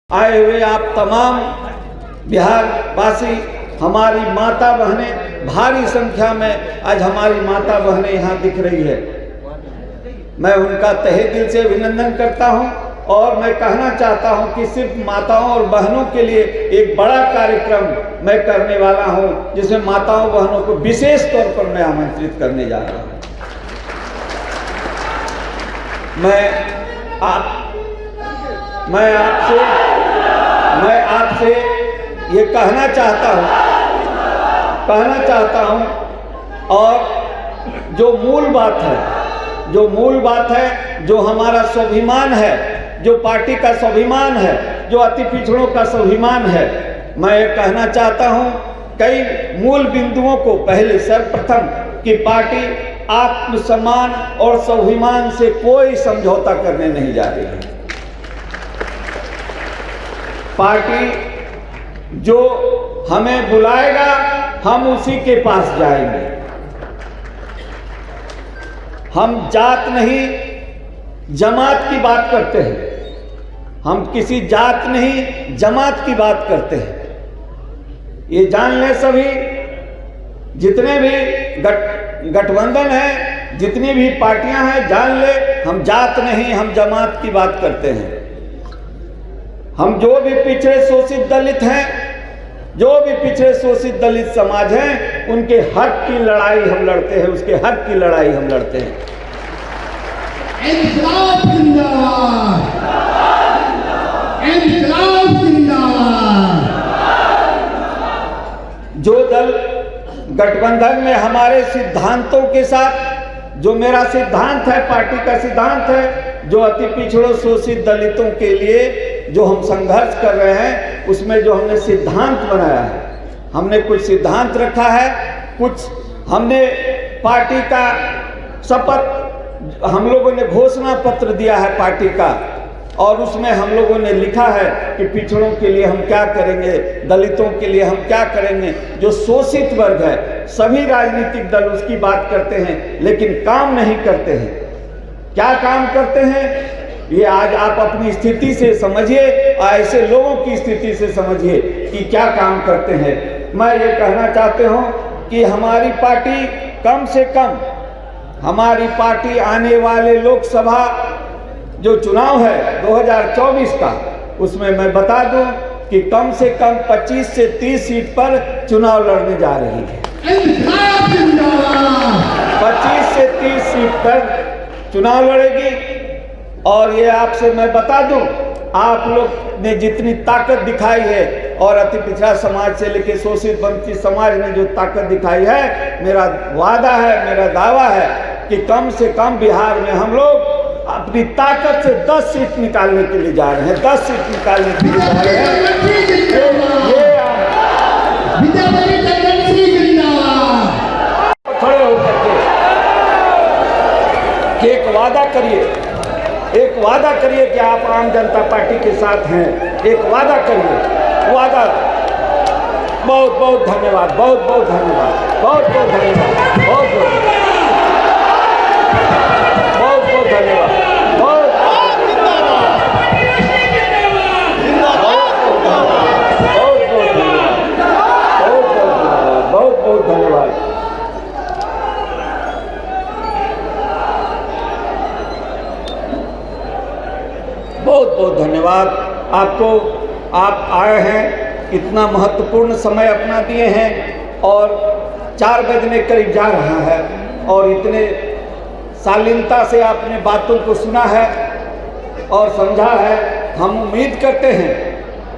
आए हुए आप तमाम बिहार वासी, हमारी माता बहनें, भारी संख्या में आज हमारी माता बहनें यहाँ दिख रही है। मैं उनका तहे दिल से अभिनंदन करता हूँ और मैं कहना चाहता हूँ कि सिर्फ माताओं और बहनों के लिए एक बड़ा कार्यक्रम मैं करने वाला हूँ, जिसमें माताओं बहनों को विशेष तौर पर मैं आमंत्रित करने जा रहा हूँ। मैं आपसे ये कहना चाहता हूँ और जो मूल बात है, जो हमारा स्वाभिमान है, जो पार्टी का स्वाभिमान है, जो अति पिछड़ों का स्वाभिमान है, मैं ये कहना चाहता हूँ कई मूल बिंदुओं को पहले सर्वप्रथम कि पार्टी आत्मसम्मान और स्वाभिमान से कोई समझौता करने नहीं जा रही है। पार्टी जो हमें बुलाएगा हम उसी के पास जाएंगे। हम जात नहीं जमात की बात करते हैं, हम किसी जात नहीं जमात की बात करते हैं। ये जान लें सभी, जितने भी गठबंधन है, जितनी भी पार्टियां हैं, जान ले हम जात नहीं हम जमात की बात करते हैं। हम जो भी पिछड़े शोषित दलित हैं, जो भी पिछड़े शोषित दलित समाज हैं, उनके हक की लड़ाई हम लड़ते हैं, उसके हक की लड़ाई हम लड़ते हैं। इंकलाब जिंदाबाद, इंकलाब जिंदाबाद। जो दल गठबंधन में हमारे सिद्धांतों के साथ, जो मेरा सिद्धांत है, पार्टी का सिद्धांत है, जो अति पिछड़ों शोषित दलितों के लिए जो हम संघर्ष कर रहे हैं, उसमें जो हमने सिद्धांत बनाया है, हमने कुछ सिद्धांत रखा है, कुछ हमने पार्टी का शपथ, हम लोगों ने घोषणा पत्र दिया है पार्टी का, और उसमें हम लोगों ने लिखा है कि पिछड़ों के लिए हम क्या करेंगे, दलितों के लिए हम क्या करेंगे। जो शोषित वर्ग है, सभी राजनीतिक दल उसकी बात करते हैं, लेकिन काम नहीं करते हैं। क्या काम करते हैं ये आज आप अपनी स्थिति से समझिए, ऐसे लोगों की स्थिति से समझिए कि क्या काम करते हैं। मैं ये कहना चाहता हूँ कि हमारी पार्टी कम से कम, हमारी पार्टी आने वाले लोकसभा जो चुनाव है 2024 का, उसमें मैं बता दूं कि कम से कम 25 से 30 सीट पर चुनाव लड़ने जा रही है। 25 से 30 सीट पर चुनाव लड़ेगी। और ये आपसे मैं बता दूं, आप लोग ने जितनी ताकत दिखाई है और अति पिछड़ा समाज से लेकर शोषित वंचित समाज ने जो ताकत दिखाई है, मेरा वादा है, मेरा दावा है कि कम से कम बिहार में हम लोग अपनी ताकत से 10 सीट निकालने के लिए जा रहे हैं। 10 सीट निकालने के लिए जा रहे हैं। खड़े होकर के एक वादा करिए कि आप आम जनता पार्टी के साथ हैं। एक वादा करिए, वादा। बहुत बहुत धन्यवाद, बहुत बहुत धन्यवाद, बहुत बहुत धन्यवाद, बहुत बहुत धन्यवाद, बहुत धन्यवाद, बहुत बहुत धन्यवाद। बहुत बहुत धन्यवाद आपको। आप आए हैं, इतना महत्वपूर्ण समय अपना दिए हैं और 4 बजने करीब जा रहा है और इतने शालीनता से आपने बातों को सुना है और समझा है। हम उम्मीद करते हैं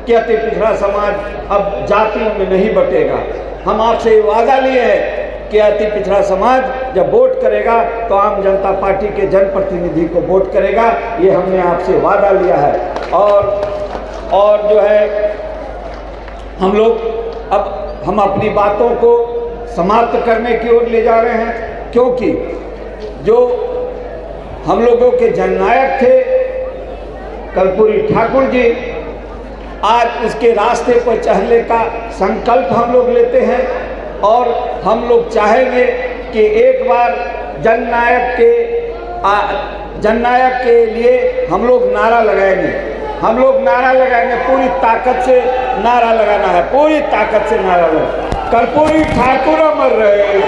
कि अति पिछड़ा समाज अब जातियों में नहीं बटेगा। हम आपसे वादा लिए हैं कि अति पिछड़ा समाज जब वोट करेगा तो आम जनता पार्टी के जनप्रतिनिधि को वोट करेगा। ये हमने आपसे वादा लिया है। और जो है हम अपनी बातों को समाप्त करने की ओर ले जा रहे हैं, क्योंकि जो हम लोगों के जननायक थे कर्पूरी ठाकुर जी, आज उसके रास्ते पर चलने का संकल्प हम लोग लेते हैं और हम लोग चाहेंगे कि एक बार जननायक के लिए हम लोग नारा लगाएंगे हम लोग नारा लगाएंगे, पूरी ताकत से नारा लगाना है, पूरी ताकत से नारा लगाना। कर्पूरी ठाकुर अमर रहे,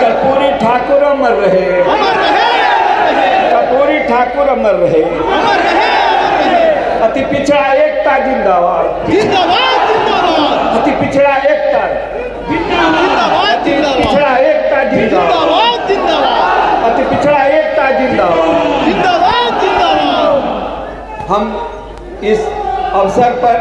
कर्पूरी ठाकुर अमर रहे, कर्पूरी ठाकुर अमर रहे। अति पिछड़ा एकता जिंदाबाद, जिंदाबाद जिंदाबाद, अति पिछड़ा एकता, जिंदाबाद अति पिछड़ा एकता जिंदाबाद, जिंदाबाद, अति पिछड़ा एकता जिंदाबाद। जिंदाबाद जिंदाबाद। हम इस अवसर पर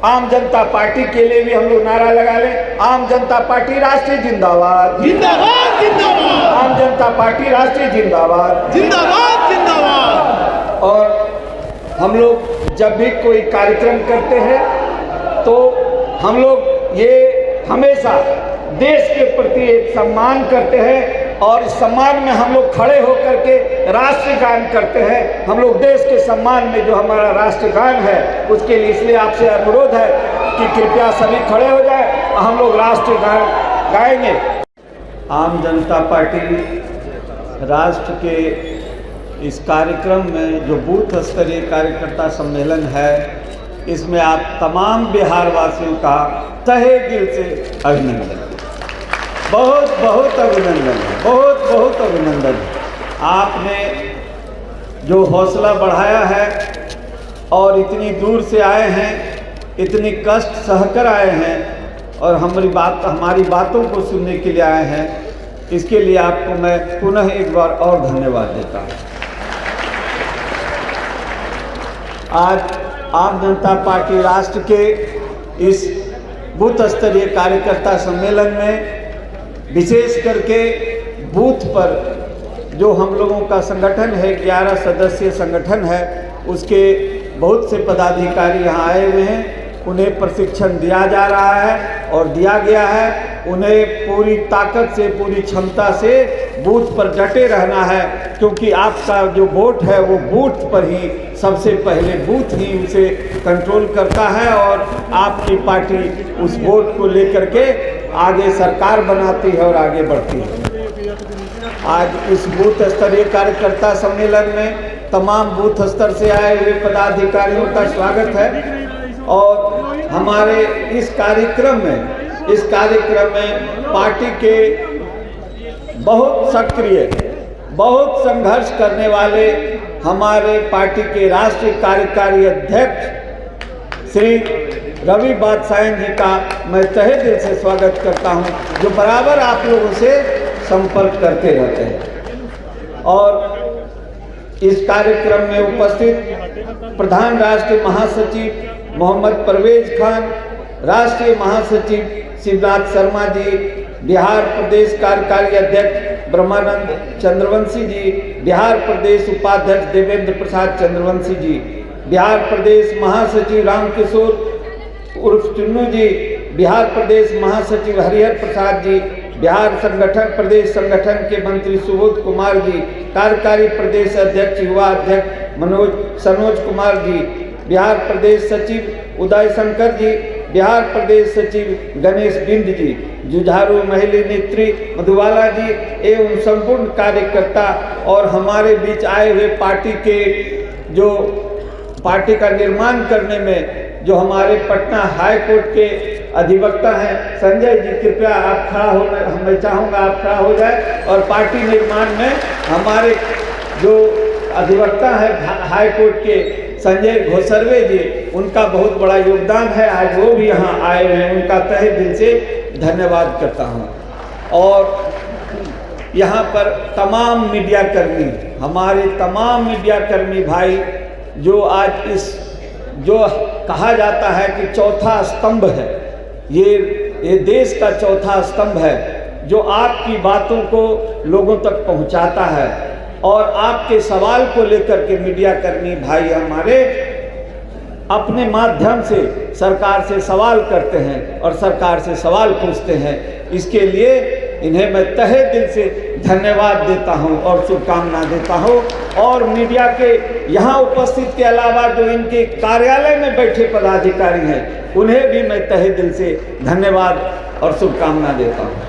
आम जनता पार्टी के लिए भी हम लोग नारा लगा लें, आम जनता पार्टी राष्ट्रीय जिंदाबाद, जिंदाबाद जिंदाबाद, आम जनता पार्टी राष्ट्रीय जिंदाबाद, जिंदाबाद जिंदाबाद। और हम लोग जब भी कोई कार्यक्रम करते हैं तो हम लोग ये हमेशा देश के प्रति एक सम्मान करते हैं, और इस सम्मान में हम लोग खड़े होकर के राष्ट्रगान करते हैं। हम लोग देश के सम्मान में जो हमारा राष्ट्रगान है उसके लिए इसलिए आपसे अनुरोध है कि कृपया सभी खड़े हो जाए, हम लोग राष्ट्रगान गाएंगे। आम जनता पार्टी राष्ट्र के इस कार्यक्रम में जो बूथ स्तरीय कार्यकर्ता सम्मेलन है, इसमें आप तमाम बिहार वासियों का तहे दिल से अभिनंदन, बहुत बहुत अभिनंदन है, बहुत बहुत अभिनंदन है। आपने जो हौसला बढ़ाया है और इतनी दूर से आए हैं, इतनी कष्ट सहकर आए हैं और हमारी बातों को सुनने के लिए आए हैं, इसके लिए आपको मैं पुनः एक बार और धन्यवाद देता हूँ। आज आम जनता पार्टी राष्ट्र के इस बूथ स्तरीय कार्यकर्ता सम्मेलन में विशेष करके बूथ पर जो हम लोगों का संगठन है, 11 सदस्यीय संगठन है, उसके बहुत से पदाधिकारी यहाँ आए हुए हैं। उन्हें प्रशिक्षण दिया जा रहा है और दिया गया है। उन्हें पूरी ताकत से, पूरी क्षमता से बूथ पर डटे रहना है, क्योंकि आपका जो वोट है वो बूथ पर ही सबसे पहले बूथ ही उसे कंट्रोल करता है और आपकी पार्टी उस वोट को लेकर के आगे सरकार बनाती है और आगे बढ़ती है। आज इस बूथ स्तरीय कार्यकर्ता सम्मेलन में तमाम बूथ स्तर से आए हुए पदाधिकारियों का स्वागत है और हमारे इस कार्यक्रम में पार्टी के बहुत सक्रिय, बहुत संघर्ष करने वाले हमारे पार्टी के राष्ट्रीय कार्यकारी अध्यक्ष श्री रवि बादशाह जी का मैं तहे दिल से स्वागत करता हूं, जो बराबर आप लोगों से संपर्क करते रहते हैं। और इस कार्यक्रम में उपस्थित प्रधान राष्ट्रीय महासचिव मोहम्मद परवेज खान, राष्ट्रीय महासचिव शिवनाथ शर्मा जी, बिहार प्रदेश कार्यकारी अध्यक्ष ब्रह्मानंद चंद्रवंशी जी, बिहार प्रदेश उपाध्यक्ष देवेंद्र प्रसाद चंद्रवंशी जी, बिहार प्रदेश महासचिव रामकिशोर उर्फ चुन्नू जी, बिहार प्रदेश महासचिव हरिहर प्रसाद जी, बिहार प्रदेश संगठन के मंत्री सुबोध कुमार जी, कार्यकारी प्रदेश अध्यक्ष युवा अध्यक्ष सनोज कुमार जी, बिहार प्रदेश सचिव उदय शंकर जी, बिहार प्रदेश सचिव गणेश बिंद जी, जुझारू महिला नेत्री मधुबाला जी एवं संपूर्ण कार्यकर्ता और हमारे बीच आए हुए पार्टी का निर्माण करने में जो हमारे पटना हाई कोर्ट के अधिवक्ता हैं संजय जी, कृपया आप खड़ा हो, मैं चाहूँगा आप खड़ा हो जाए। और पार्टी निर्माण में हमारे जो अधिवक्ता हैं हाई कोर्ट के संजय घोसरवे जी, उनका बहुत बड़ा योगदान है, आज वो भी यहाँ आए हुए हैं, उनका तहे दिल से धन्यवाद करता हूँ। और यहाँ पर तमाम मीडियाकर्मी, हमारे तमाम मीडियाकर्मी भाई जो आज जो कहा जाता है कि चौथा स्तंभ है, ये देश का चौथा स्तंभ है, जो आपकी बातों को लोगों तक पहुंचाता है और आपके सवाल को लेकर के मीडियाकर्मी भाई हमारे अपने माध्यम से सरकार से सवाल करते हैं और सरकार से सवाल पूछते हैं। इसके लिए इन्हें मैं तहे दिल से धन्यवाद देता हूं और शुभकामना देता हूं। और मीडिया के यहाँ उपस्थित के अलावा जो इनके कार्यालय में बैठे पदाधिकारी हैं, उन्हें भी मैं तहे दिल से धन्यवाद और शुभकामना देता हूं।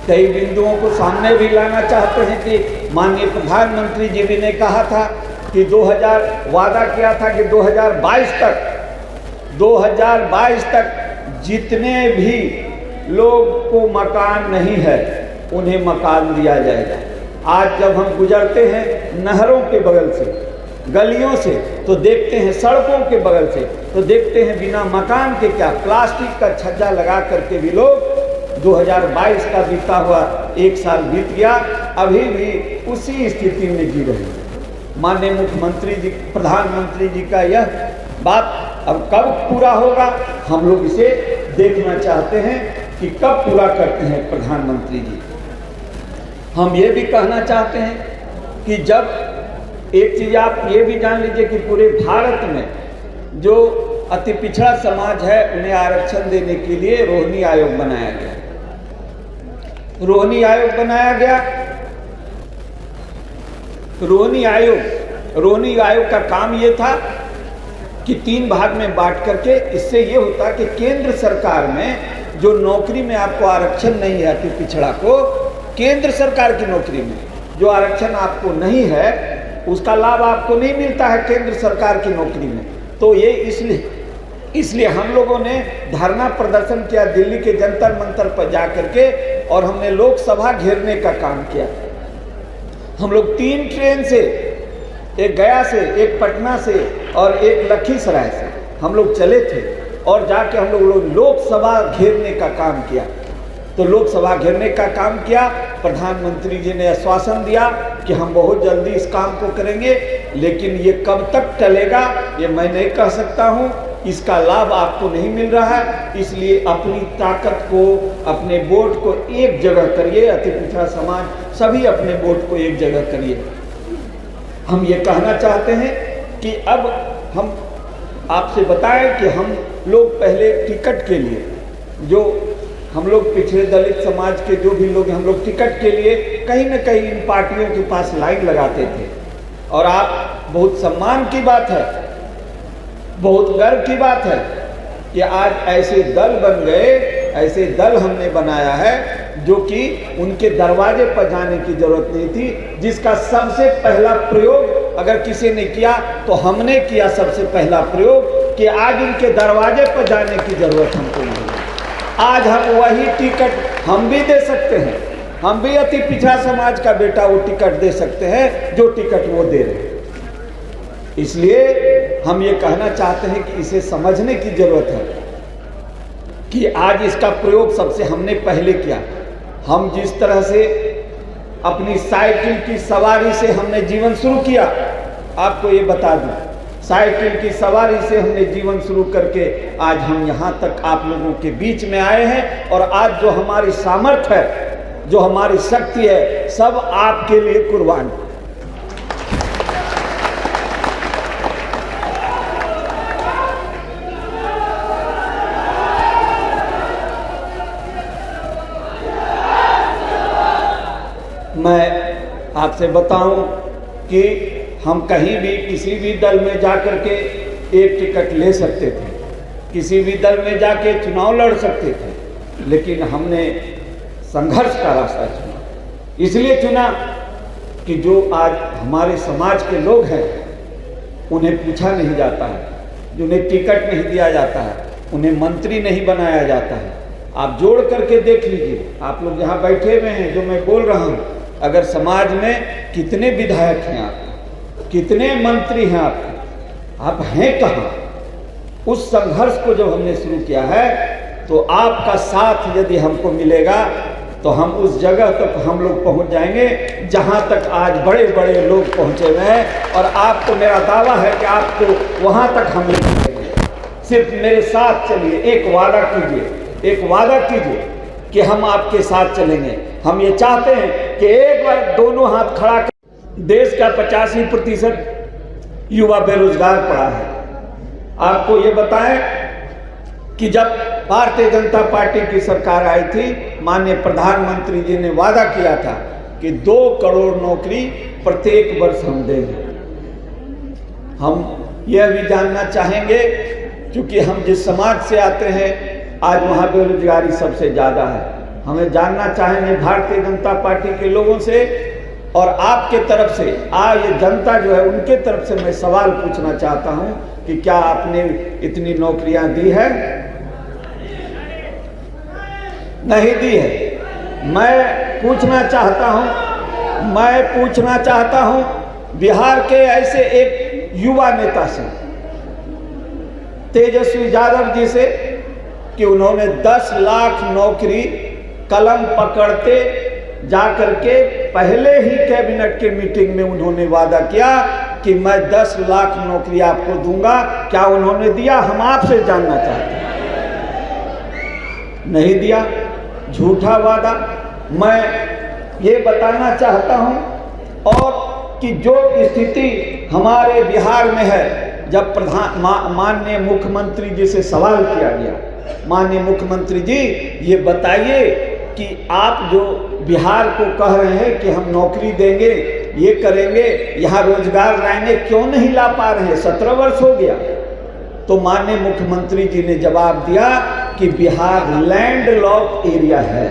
कई बिंदुओं को सामने भी लाना चाहते हैं कि माननीय प्रधानमंत्री जी भी ने कहा था कि 2000 वादा किया था कि 2022 तक जितने भी लोग को मकान नहीं है उन्हें मकान दिया जाएगा। आज जब हम गुजरते हैं नहरों के बगल से, गलियों से, तो देखते हैं सड़कों के बगल से, तो देखते हैं बिना मकान के क्या प्लास्टिक का छज्जा लगा करके भी लोग 2022 का बीता हुआ एक साल बीत गया, अभी भी उसी स्थिति में जी रहे हैं। माननीय मुख्यमंत्री जी, प्रधानमंत्री जी का यह बात अब कब पूरा होगा, हम लोग इसे देखना चाहते हैं कि कब पूरा करते हैं प्रधानमंत्री जी। हम ये भी कहना चाहते हैं कि जब एक चीज़ आप ये भी जान लीजिए कि पूरे भारत में जो अति पिछड़ा समाज है उन्हें आरक्षण देने के लिए रोहिणी आयोग बनाया गया। रोहिणी आयोग बनाया गया। रोहिणी आयोग का काम ये था कि 3 भाग में बांट करके, इससे ये होता कि केंद्र सरकार में जो नौकरी में आपको आरक्षण नहीं है अति पिछड़ा को, केंद्र सरकार की नौकरी में जो आरक्षण आपको नहीं है उसका लाभ आपको नहीं मिलता है केंद्र सरकार की नौकरी में। तो ये इसलिए हम लोगों ने धरना प्रदर्शन किया दिल्ली के जंतर मंतर पर जा करके, और हमने लोकसभा घेरने का काम किया। हम लोग 3 ट्रेन से, एक गया से, एक पटना से और एक लखीसराय से हम लोग चले थे, और जाके हम लोग लोकसभा घेरने का काम किया। तो लोकसभा घेरने का काम किया, प्रधानमंत्री जी ने आश्वासन दिया कि हम बहुत जल्दी इस काम को करेंगे, लेकिन ये कब तक टलेगा ये मैं नहीं कह सकता हूँ। इसका लाभ आपको नहीं मिल रहा है, इसलिए अपनी ताकत को, अपने वोट को एक जगह करिए। अति पिछड़ा समाज सभी अपने वोट को एक जगह करिए। हम ये कहना चाहते हैं कि अब हम आपसे बताएं कि हम लोग पहले टिकट के लिए, जो हम लोग पिछड़े दलित समाज के जो भी लोग हैं, हम लोग टिकट के लिए कहीं न कहीं इन पार्टियों के पास लाइन लगाते थे। और आप, बहुत सम्मान की बात है, बहुत गर्व की बात है कि आज ऐसे दल बन गए, ऐसे दल हमने बनाया है जो कि उनके दरवाजे पर जाने की जरूरत नहीं थी, जिसका सबसे पहला प्रयोग अगर किसी ने किया तो हमने किया सबसे पहला प्रयोग, कि आज उनके दरवाजे पर जाने की जरूरत हमको नहीं है। आज हम वही टिकट हम भी दे सकते हैं, हम भी अति पिछड़ा समाज का बेटा वो टिकट दे सकते हैं जो टिकट वो दे रहे हैं। इसलिए हम ये कहना चाहते हैं कि इसे समझने की जरूरत है कि आज इसका प्रयोग सबसे हमने पहले किया। हम जिस तरह से अपनी साइकिल की सवारी से हमने जीवन शुरू किया, आपको ये बता दूं, साइकिल की सवारी से हमने जीवन शुरू करके आज हम यहाँ तक आप लोगों के बीच में आए हैं। और आज जो हमारी सामर्थ्य है, जो हमारी शक्ति है, सब आपके लिए कुर्बान। मैं आपसे बताऊं कि हम कहीं भी किसी भी दल में जाकर के एक टिकट ले सकते थे, किसी भी दल में जाके चुनाव लड़ सकते थे, लेकिन हमने संघर्ष का रास्ता चुना। इसलिए चुना कि जो आज हमारे समाज के लोग हैं उन्हें पूछा नहीं जाता है, जिन्हें टिकट नहीं दिया जाता है, उन्हें मंत्री नहीं बनाया जाता है। आप जोड़ करके देख लीजिए, आप लोग यहाँ बैठे हुए हैं, जो मैं बोल रहा हूँ, अगर समाज में कितने विधायक हैं आप, कितने मंत्री हैं आप हैं कहाँ? उस संघर्ष को जब हमने शुरू किया है तो आपका साथ यदि हमको मिलेगा तो हम उस जगह तक हम लोग पहुंच जाएंगे जहां तक आज बड़े बड़े लोग पहुंचे हुए हैं। और आपको मेरा दावा है कि आपको वहां तक हम ले जाएंगे। सिर्फ मेरे साथ चलिए, एक वादा कीजिए, एक वादा कीजिए कि हम आपके साथ चलेंगे। हम ये चाहते हैं कि एक बार दोनों हाथ खड़ा कर, देश का 85% युवा बेरोजगार पड़ा है। आपको ये बताएं कि जब भारतीय जनता पार्टी की सरकार आई थी, माननीय प्रधानमंत्री जी ने वादा किया था कि 2 करोड़ नौकरी प्रत्येक वर्ष हम देंगे। हम यह भी जानना चाहेंगे, क्योंकि हम जिस समाज से आते हैं आज वहाँ बेरोजगारी सबसे ज़्यादा है, हमें जानना चाहेंगे भारतीय जनता पार्टी के लोगों से और आपके तरफ से ये जनता जो है उनके तरफ से मैं सवाल पूछना चाहता हूं कि क्या आपने इतनी नौकरियां दी है? नहीं दी है। मैं पूछना चाहता हूं बिहार के ऐसे एक युवा नेता से, तेजस्वी यादव जी से, कि उन्होंने 10 लाख नौकरी कलम पकड़ते जाकर के पहले ही कैबिनेट के मीटिंग में उन्होंने वादा किया कि मैं 10 लाख नौकरी आपको दूंगा। क्या उन्होंने दिया? हम आपसे जानना चाहते हैं। नहीं दिया, झूठा वादा। मैं ये बताना चाहता हूं और कि जो स्थिति हमारे बिहार में है, जब माननीय मुख्यमंत्री जी से सवाल किया गया, माननीय मुख्यमंत्री जी ये बताइए कि आप जो बिहार को कह रहे हैं कि हम नौकरी देंगे, ये करेंगे, यहाँ रोजगार लाएंगे, क्यों नहीं ला पा रहे हैं? 17 वर्ष हो गया। तो माननीय मुख्यमंत्री जी ने जवाब दिया कि बिहार लैंडलॉक एरिया है।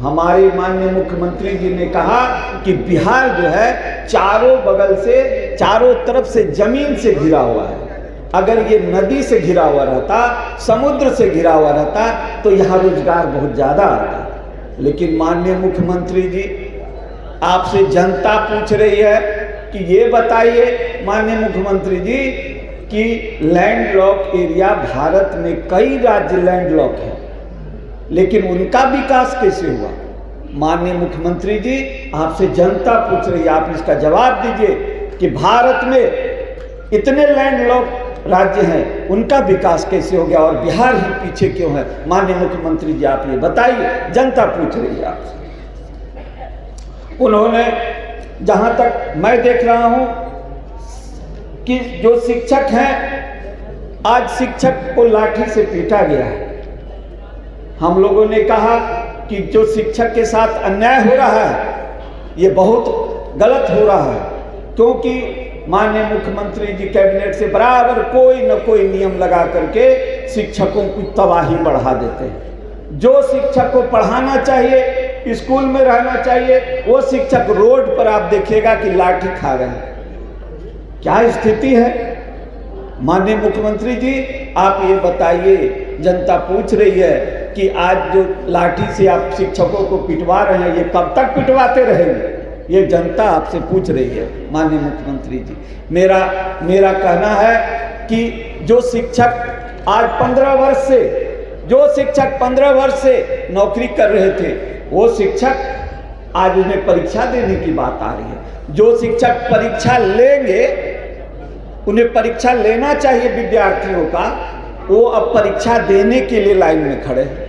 हमारे माननीय मुख्यमंत्री जी ने कहा कि बिहार जो है चारों बगल से, चारों तरफ से जमीन से घिरा हुआ है। अगर ये नदी से घिरा हुआ रहता, समुद्र से घिरा हुआ रहता, तो यहाँ रोजगार बहुत ज़्यादा आता। लेकिन माननीय मुख्यमंत्री जी, आपसे जनता पूछ रही है कि ये बताइए माननीय मुख्यमंत्री जी कि लैंडलॉक एरिया, भारत में कई राज्य लैंडलॉक है, लेकिन उनका विकास कैसे हुआ? माननीय मुख्यमंत्री जी, आपसे जनता पूछ रही है, आप इसका जवाब दीजिए कि भारत में इतने लैंडलॉक राज्य हैं, उनका विकास कैसे हो गया और बिहार ही पीछे क्यों है? माननीय मुख्यमंत्री जी, आप ये बताइए, जनता पूछ रही है आपसे। उन्होंने, जहां तक मैं देख रहा हूं कि जो शिक्षक हैं, आज शिक्षक को लाठी से पीटा गया है। हम लोगों ने कहा कि जो शिक्षक के साथ अन्याय हो रहा है, ये बहुत गलत हो रहा है, क्योंकि माननीय मुख्यमंत्री जी कैबिनेट से बराबर कोई न कोई नियम लगा करके शिक्षकों की तबाही बढ़ा देते हैं। जो शिक्षक को पढ़ाना चाहिए, स्कूल में रहना चाहिए, वो शिक्षक रोड पर आप देखिएगा कि लाठी खा रहे हैं। क्या स्थिति है? माननीय मुख्यमंत्री जी, आप ये बताइए, जनता पूछ रही है कि आज जो लाठी से आप शिक्षकों को पिटवा रहे हैं, ये कब तक पिटवाते रहेंगे? ये जनता आपसे पूछ रही है माननीय मुख्यमंत्री जी। मेरा कहना है कि जो शिक्षक आज 15 वर्ष से, जो शिक्षक 15 वर्ष से नौकरी कर रहे थे, वो शिक्षक आज उन्हें परीक्षा देने की बात आ रही है। जो शिक्षक परीक्षा लेंगे, उन्हें परीक्षा लेना चाहिए विद्यार्थियों का, वो अब परीक्षा देने के लिए लाइन में खड़े हैं।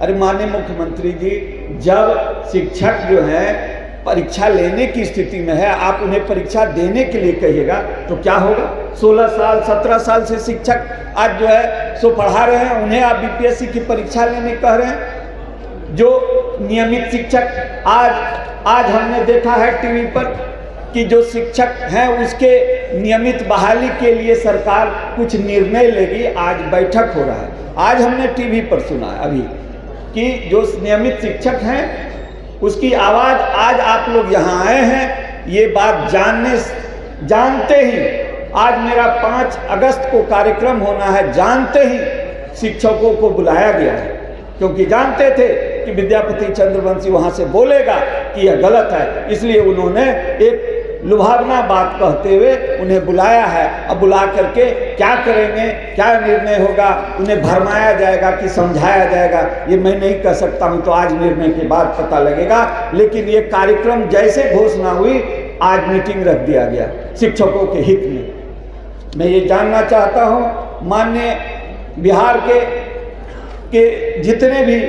अरे माननीय मुख्यमंत्री जी, जब शिक्षक जो है परीक्षा लेने की स्थिति में है, आप उन्हें परीक्षा देने के लिए कहिएगा तो क्या होगा? 16 साल 17 साल से शिक्षक आज जो है सो पढ़ा रहे हैं, उन्हें आप बीपीएससी की परीक्षा लेने कह रहे हैं। जो नियमित शिक्षक, आज हमने देखा है टीवी पर कि जो शिक्षक हैं उसके नियमित बहाली के लिए सरकार कुछ निर्णय लेगी। आज बैठक हो रहा है, आज हमने टीवी पर सुना अभी कि जो नियमित शिक्षक हैं उसकी आवाज़, आज आप लोग यहाँ आए हैं, ये बात जानते ही, आज मेरा 5 अगस्त को कार्यक्रम होना है, जानते ही शिक्षकों को बुलाया गया है, क्योंकि जानते थे कि विद्यापति चंद्रवंशी वहाँ से बोलेगा कि यह गलत है, इसलिए उन्होंने एक लुभावना बात कहते हुए उन्हें बुलाया है। अब बुला करके क्या करेंगे, क्या निर्णय होगा, उन्हें भरमाया जाएगा कि समझाया जाएगा, ये मैं नहीं कह सकता हूँ, तो आज निर्णय के बाद पता लगेगा। लेकिन ये कार्यक्रम जैसे घोषणा हुई, आज मीटिंग रख दिया गया शिक्षकों के हित में। मैं ये जानना चाहता हूँ माननीय बिहार के जितने भी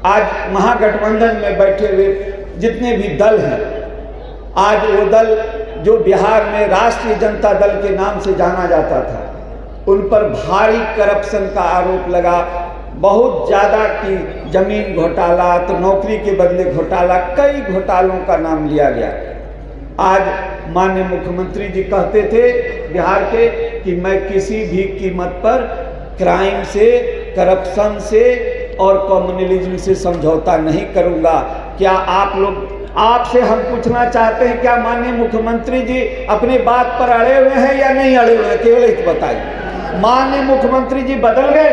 आज महागठबंधन में बैठे हुए जितने भी दल हैं, आज वो दल जो बिहार में राष्ट्रीय जनता दल के नाम से जाना जाता था, उन पर भारी करप्शन का आरोप लगा, बहुत ज़्यादा कि जमीन घोटाला, तो नौकरी के बदले घोटाला, कई घोटालों का नाम लिया गया। आज माननीय मुख्यमंत्री जी कहते थे बिहार के कि मैं किसी भी कीमत पर क्राइम से, करप्शन से और कम्युनलिज्म से समझौता नहीं करूँगा। क्या आप लोग आपसे हम पूछना चाहते हैं, क्या माननीय मुख्यमंत्री जी अपनी बात पर अड़े हुए हैं या नहीं अड़े हुए हैं? केवल एक बताइए। माननीय मुख्यमंत्री जी बदल गए?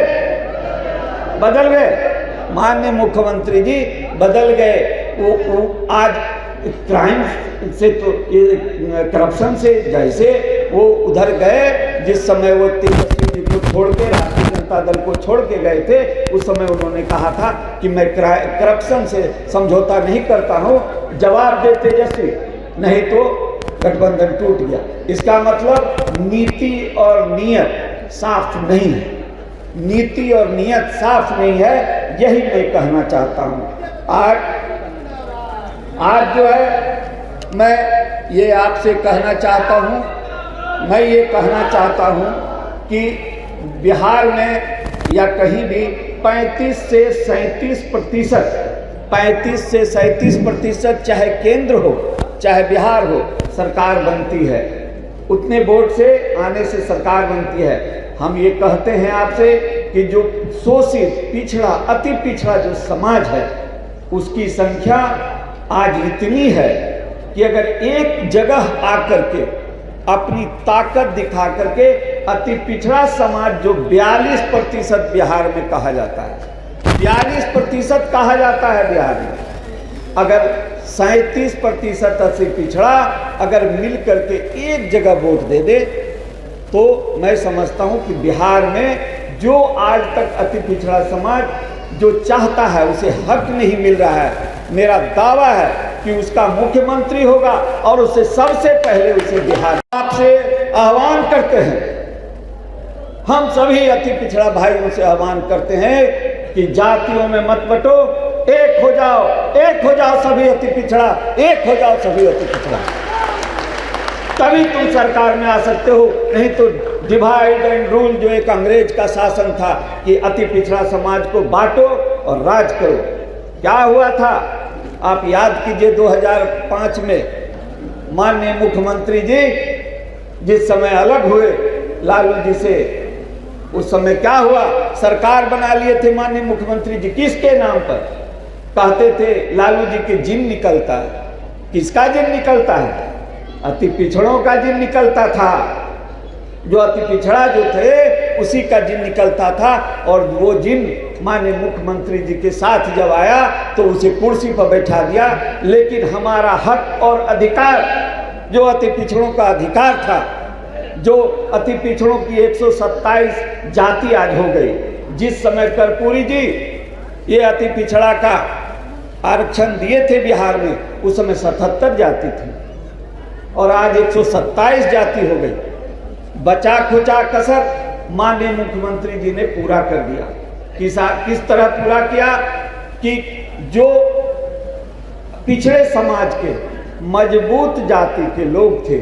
बदल गए? माननीय मुख्यमंत्री जी बदल गए। वो आज क्राइम से तो करप्शन से जैसे वो उधर गए, जिस समय वो तेजस्वी जी को छोड़ के राष्ट्रीय जनता दल को छोड़ के गए थे, उस समय उन्होंने कहा था कि मैं करप्शन से समझौता नहीं करता हूँ। जवाब दे तेजस्वी, नहीं तो गठबंधन टूट गया। इसका मतलब नीति और नियत साफ नहीं है। नीति और नियत साफ नहीं है, यही मैं कहना चाहता हूँ। आज जो है मैं ये आपसे कहना चाहता हूँ, मैं ये कहना चाहता हूँ कि बिहार में या कहीं भी 35 से 37% चाहे केंद्र हो चाहे बिहार हो, सरकार बनती है। उतने वोट से आने से सरकार बनती है। हम ये कहते हैं आपसे कि जो शोषित, पिछड़ा, अति पिछड़ा जो समाज है, उसकी संख्या आज इतनी है कि अगर एक जगह आकर के अपनी ताकत दिखा करके अति पिछड़ा समाज जो 42% बिहार में कहा जाता है, 42% कहा जाता है बिहार में, अगर 37% अति पिछड़ा अगर मिल करके एक जगह वोट दे दे, तो मैं समझता हूं कि बिहार में जो आज तक अति पिछड़ा समाज जो चाहता है उसे हक नहीं मिल रहा है। मेरा दावा है कि उसका मुख्यमंत्री होगा और उससे सबसे पहले उसे बिहार। आपसे आह्वान करते हैं, हम सभी अति पिछड़ा भाइयों से आह्वान करते हैं कि जातियों में मत बंटो, एक हो जाओ, एक हो जाओ सभी अति पिछड़ा, एक हो जाओ सभी अति पिछड़ा, तभी तुम सरकार में आ सकते हो। नहीं तो डिवाइड एंड रूल जो एक अंग्रेज का शासन था कि अति पिछड़ा समाज को बांटो और राज करो। क्या हुआ था आप याद कीजिए, 2005 में माननीय मुख्यमंत्री जी जिस समय अलग हुए लालू जी से, उस समय क्या हुआ, सरकार बना लिए थे माननीय मुख्यमंत्री जी। किसके नाम पर? कहते थे लालू जी के जिन निकलता है। किसका जिन निकलता है? अति पिछड़ों का जिन निकलता था। जो अति पिछड़ा जो थे उसी का जिन निकलता था, और वो जिन माननीय मुख्यमंत्री जी के साथ जब आया तो उसे कुर्सी पर बैठा दिया। लेकिन हमारा हक और अधिकार, जो अति पिछड़ों का अधिकार था, जो अति पिछड़ों की 127 जाति आज हो गई। जिस समय कर्पूरी जी ये अति पिछड़ा का आरक्षण दिए थे बिहार में, उस समय 77 जाति थी और आज 127 जाति हो गई। बचा खुचा कसर माननीय मुख्यमंत्री जी ने पूरा कर दिया। किस तरह पूरा किया कि जो पिछड़े समाज के मजबूत जाति के लोग थे,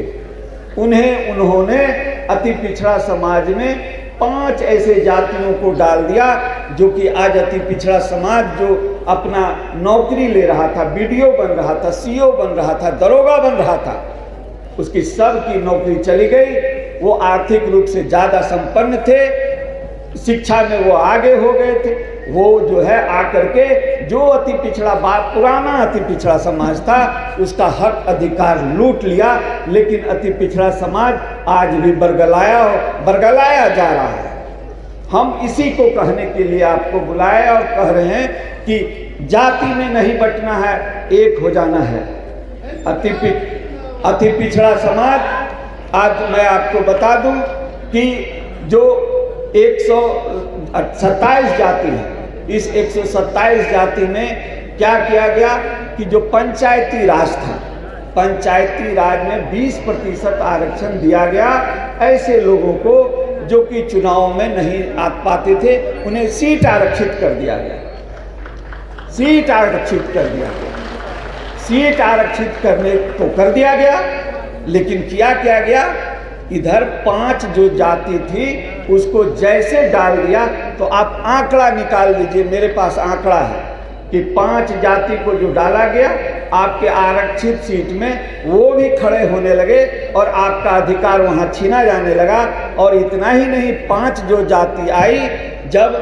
उन्होंने अति पिछड़ा समाज में 5 ऐसे जातियों को डाल दिया, जो कि आज अति पिछड़ा समाज जो अपना नौकरी ले रहा था, बीडीओ बन रहा था, सीओ बन रहा था, दरोगा बन रहा था, उसकी सब की नौकरी चली गई। वो आर्थिक रूप से ज़्यादा संपन्न थे, शिक्षा में वो आगे हो गए थे। वो जो है आकर के जो अति पिछड़ा पुराना अति पिछड़ा समाज था, उसका हक अधिकार लूट लिया। लेकिन अति पिछड़ा समाज आज भी बरगलाया जा रहा है। हम इसी को कहने के लिए आपको बुलाया और कह रहे हैं कि जाति में नहीं बंटना है, एक हो जाना है। अति पिछड़ा समाज, आज मैं आपको बता दूं कि जो 127 जाति है, इस 127 जाति में क्या किया गया कि जो पंचायती राज था, पंचायती राज में 20% आरक्षण दिया गया। ऐसे लोगों को जो कि चुनाव में नहीं आ पाते थे, उन्हें सीट आरक्षित कर दिया गया। सीट आरक्षित कर दिया गया। सीट आरक्षित करने तो कर दिया गया, लेकिन किया क्या गया, इधर 5 जो जाति थी उसको जैसे डाल दिया। तो आप आंकड़ा निकाल लीजिए, मेरे पास आंकड़ा है कि 5 जाति को जो डाला गया, आपके आरक्षित सीट में वो भी खड़े होने लगे और आपका अधिकार वहां छीना जाने लगा। और इतना ही नहीं, 5 जो जाति आई जब,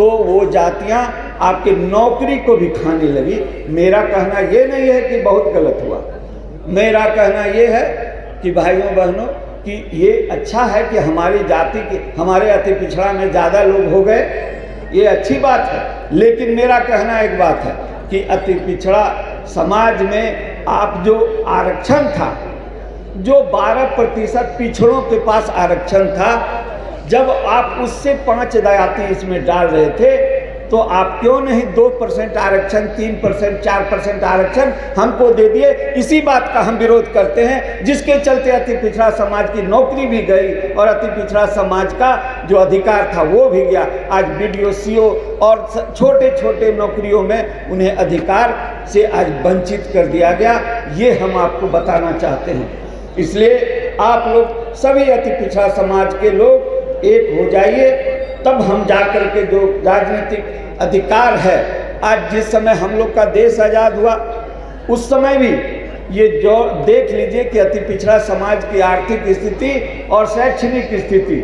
तो वो जातियां आपके नौकरी को भी खाने लगी। मेरा कहना ये नहीं है कि बहुत गलत हुआ, मेरा कहना ये है कि भाइयों बहनों कि ये अच्छा है कि हमारी जाति के, हमारे अति पिछड़ा में ज़्यादा लोग हो गए, ये अच्छी बात है। लेकिन मेरा कहना एक बात है कि अति पिछड़ा समाज में आप जो आरक्षण था, जो 12% पिछड़ों के पास आरक्षण था, जब आप उससे 5 जाति इसमें डाल रहे थे तो आप क्यों नहीं 2% आरक्षण, 3%, 4% आरक्षण हमको दे दिए। इसी बात का हम विरोध करते हैं, जिसके चलते अति पिछड़ा समाज की नौकरी भी गई और अति पिछड़ा समाज का जो अधिकार था वो भी गया। आज BDO, CO और छोटे छोटे नौकरियों में उन्हें अधिकार से आज वंचित कर दिया गया। ये हम आपको बताना चाहते हैं। इसलिए आप लोग सभी अति पिछड़ा समाज के लोग एक हो जाइए, तब हम जाकर के जो राजनीतिक अधिकार है, आज जिस समय हम लोग का देश आज़ाद हुआ उस समय भी ये जो देख लीजिए कि अति पिछड़ा समाज की आर्थिक स्थिति और शैक्षणिक स्थिति,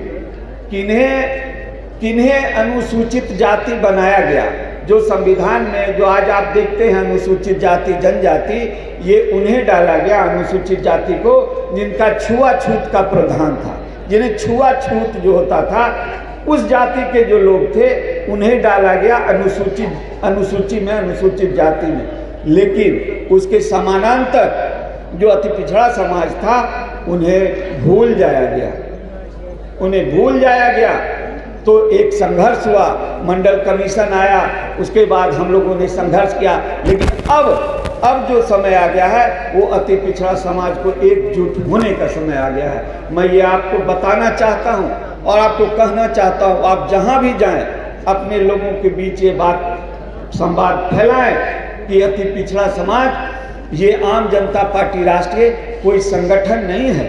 किन्हें अनुसूचित जाति बनाया गया। जो संविधान में जो आज आप देखते हैं अनुसूचित जाति, जनजाति, ये उन्हें डाला गया अनुसूचित जाति को जिनका छुआछूत का प्रावधान था, जिन्हें छुआछूत जो होता था उस जाति के जो लोग थे उन्हें डाला गया अनुसूची में, अनुसूचित जाति में। लेकिन उसके समानांतर जो अति पिछड़ा समाज था उन्हें भूल जाया गया। तो एक संघर्ष हुआ, मंडल कमीशन आया, उसके बाद हम लोगों ने संघर्ष किया। लेकिन अब जो समय आ गया है वो अति पिछड़ा समाज को एकजुट होने का समय आ गया है। मैं ये आपको बताना चाहता हूँ और आपको कहना चाहता हूँ, आप जहाँ भी जाएं अपने लोगों के बीच ये बात संवाद फैलाएं कि अति पिछड़ा समाज ये आम जनता पार्टी राष्ट्रीय कोई संगठन नहीं है।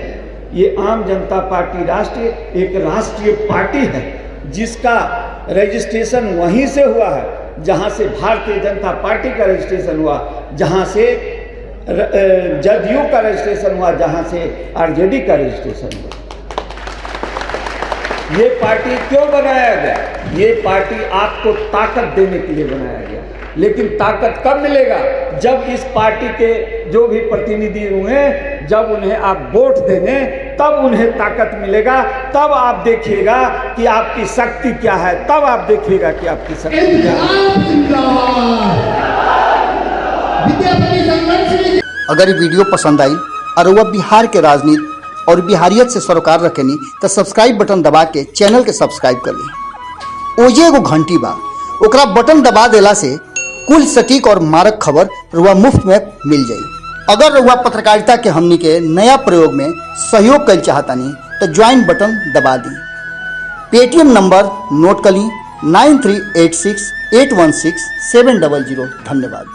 ये आम जनता पार्टी राष्ट्रीय एक राष्ट्रीय पार्टी है जिसका रजिस्ट्रेशन वहीं से हुआ है जहां से भारतीय जनता पार्टी का रजिस्ट्रेशन हुआ, जहां से जदयू का रजिस्ट्रेशन हुआ, जहां से RJD का रजिस्ट्रेशन हुआ। ये पार्टी क्यों बनाया गया? ये पार्टी आपको ताकत देने के लिए बनाया गया। लेकिन ताकत कब मिलेगा? जब इस पार्टी के जो भी प्रतिनिधि हुए, जब उन्हें आप वोट देंगे तब उन्हें ताकत मिलेगा। तब आप देखिएगा कि आपकी शक्ति क्या है, तब आप देखिएगा कि आपकी शक्ति क्या है। अगर ये वीडियो पसंद आई और वह बिहार के राजनीति और बिहारियत से सरोकार रखेनी तो सब्सक्राइब बटन दबा के चैनल के सब्सक्राइब कर ली। ओजे एगो घंटी बा, ओकरा बटन दबा देला से कुल सटीक और मारक खबर रुआ मुफ्त में मिल जाई। अगर रुआ पत्रकारिता के हमनी के नया प्रयोग में सहयोग कर चाहतानी तो ज्वाइन बटन दबा दी। पेटीएम नंबर नोट कर ली 9386816700। धन्यवाद।